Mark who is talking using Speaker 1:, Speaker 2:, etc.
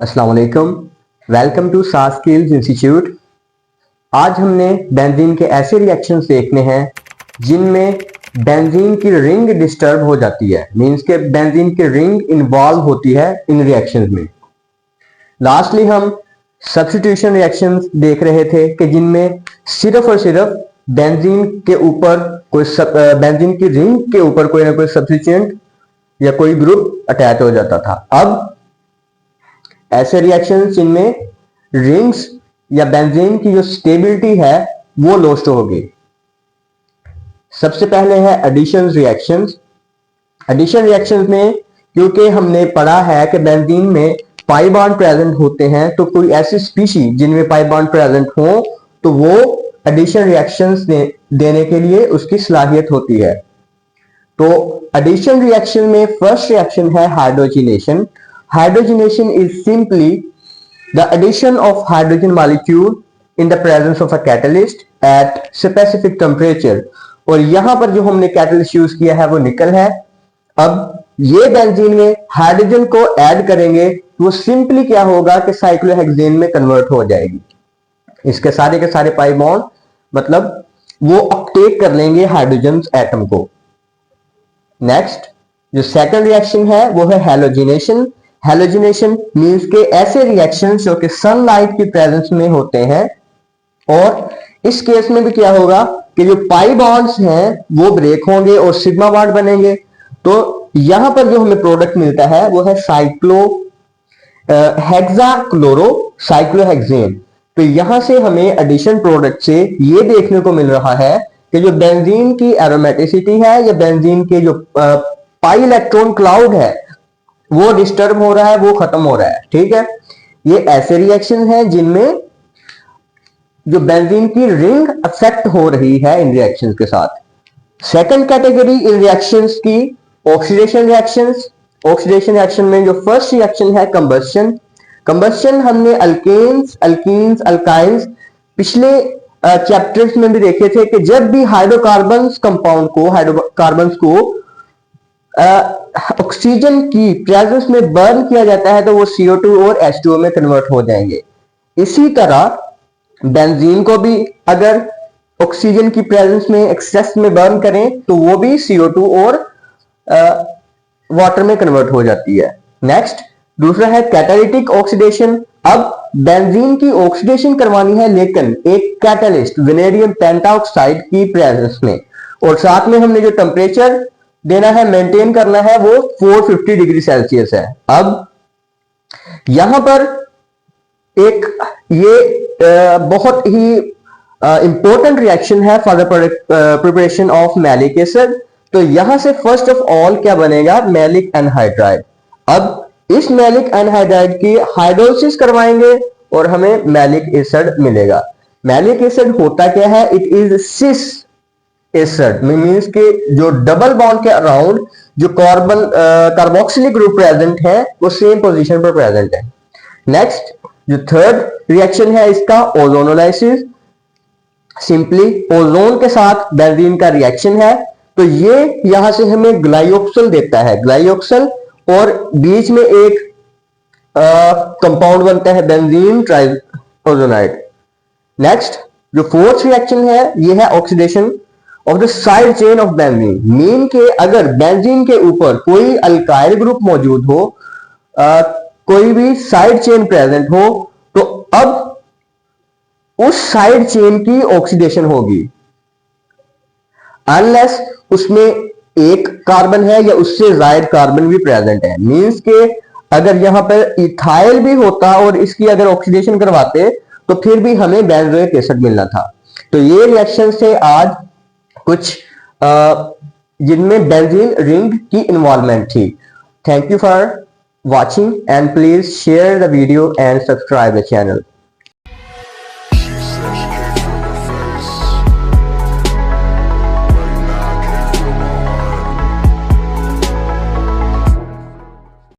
Speaker 1: अस्सलाम वालेकुम, welcome to सास स्किल्स इंस्टीट्यूट। आज हमने बेंजीन के ऐसे रिएक्शंस देखने हैं जिनमें बेंजीन की रिंग डिस्टर्ब हो जाती है, मींस के बेंजीन की रिंग इन्वॉल्व होती है इन रिएक्शंस में। लास्टली हम सब्स्टिट्यूशन रिएक्शंस देख रहे थे कि जिनमें सिर्फ और सिर्फ बेंजीन के ऊपर बेंजीन की रिंग के ऊपर कोई ना कोई सब्स्टिट्यूएंट या कोई ग्रुप अटैच हो जाता था। अब ऐसे रिएक्शंस जिनमें रिंग्स या बेंजीन की जो स्टेबिलिटी है वो लॉस्ट होगी। सबसे पहले है एडिशन रिएक्शंस। एडिशन रिएक्शंस में क्योंकि हमने पढ़ा है कि बेंजीन में पाई बॉन्ड प्रेजेंट होते हैं, तो कोई ऐसी स्पीशी जिनमें पाई बॉन्ड प्रेजेंट हो तो वो एडिशन रिएक्शंस देने के लिए उसकी सलाहियत होती है। तो एडिशन रिएक्शन में फर्स्ट रिएक्शन है hydrogenation. Hydrogenation is simply the addition of hydrogen molecule in the presence of a catalyst at specific temperature। और यहां पर जो हमने कैटलिस्ट यूज किया है वो निकल है। अब ये बेंजीन में हाइड्रोजन को ऐड करेंगे तो वो सिंपली क्या होगा कि साइक्लोहेक्सेन में कन्वर्ट हो जाएगी। इसके के सारे पाई बॉन्ड मतलब वो अपटेक कर लेंगे हाइड्रोजन एटम को। नेक्स्ट जो सेकंड रिएक्शन है वो है हैलोजिनेशन। हैलोजिनेशन मींस के ऐसे रिएक्शंस जो कि सनलाइट की प्रेजेंस में होते हैं, और इस केस में भी क्या होगा कि जो पाई बॉन्ड्स हैं वो ब्रेक होंगे और सिग्मा बॉन्ड बनेंगे। तो यहां पर जो हमें प्रोडक्ट मिलता है वो है हेक्साक्लोरो साइक्लोहेक्सेन। तो यहां से हमें एडिशन प्रोडक्ट से ये देखने को मिल रहा है कि जो बेंजीन की एरोमेटिसिटी है या बेंजीन के जो पाई इलेक्ट्रॉन क्लाउड है वो डिस्टर्ब हो रहा है, वो खत्म हो रहा है। ठीक है, ये ऐसे रिएक्शन हैं जिनमें जो बेंजीन की रिंग अफेक्ट हो रही है इन रिएक्शंस के साथ। सेकंड कैटेगरी इन रिएक्शंस की ऑक्सीडेशन रिएक्शंस। ऑक्सीडेशन रिएक्शन में जो फर्स्ट रिएक्शन है कंबस्शन। कंबस्शन हमने अल्केन्स, अल्कीन्स, अल्काइंस पिछले चैप्टर्स में भी देखे थे कि जब भी हाइड्रोकार्बन्स कंपाउंड को, हाइड्रोकार्बन्स को ऑक्सीजन की प्रेजेंस में बर्न किया जाता है तो वो CO2 और H2O में कन्वर्ट हो जाएंगे। इसी तरह बेंजीन को भी अगर ऑक्सीजन की प्रेजेंस में एक्सेस में बर्न करें तो वो भी CO2 और वाटर में कन्वर्ट हो जाती है। नेक्स्ट दूसरा है कैटालिटिक ऑक्सीडेशन। अब बेंजीन की ऑक्सीडेशन करवानी है लेकिन एक कैटलिस्ट वेनेडियम पेंटाऑक्साइड की प्रेजेंस में, और साथ में हमने जो टेम्परेचर देना है, मेंटेन करना है, वो 450 डिग्री सेल्सियस है। अब यहां पर एक ये बहुत ही इंपॉर्टेंट रिएक्शन है for the preparation of malic acid. तो यहां से फर्स्ट ऑफ ऑल क्या बनेगा, मैलिक एनहाइड्राइड। अब इस मैलिक एनहाइड्राइड की हाइड्रोलिसिस करवाएंगे और हमें मैलिक एसिड मिलेगा। मैलिक एसिड होता क्या है, it is sis acid, means के जो डबल बॉन्ड के अराउंड जो कार्बोक्सिलिक ग्रुप प्रेजेंट है वो सेम पोजीशन पर प्रेजेंट है। नेक्स्ट जो थर्ड रिएक्शन है इसका ओजोनोलाइसिस। सिंपली ओजोन के साथ बेंजीन का रिएक्शन है, तो ये यहां से हमें ग्लाइऑक्सल देता है, ग्लाइऑक्सल, और बीच में एक कंपाउंड बनता है बेंजीन ट्राइओजोनाइड। नेक्स्ट जो फोर्थ रिएक्शन है ये है oxidation of the side chain of benzene. Mean के अगर बेंजीन के ऊपर कोई अल्काइल ग्रुप मौजूद हो, कोई भी साइड चेन प्रेजेंट हो, तो अब उस साइड चेन की ऑक्सीडेशन होगी अनलेस उसमें एक कार्बन है या उससे ज्यादा कार्बन भी प्रेजेंट है। मींस के अगर यहां पर इथाइल भी होता और इसकी अगर ऑक्सीडेशन करवाते तो फिर भी हमें बेंजोइक एसिड मिलना था। तो ये रिएक्शन से आज कुछ जिनमें बेंजीन रिंग की इन्वॉल्वमेंट थी। Thank you for watching and please share the video and subscribe the channel.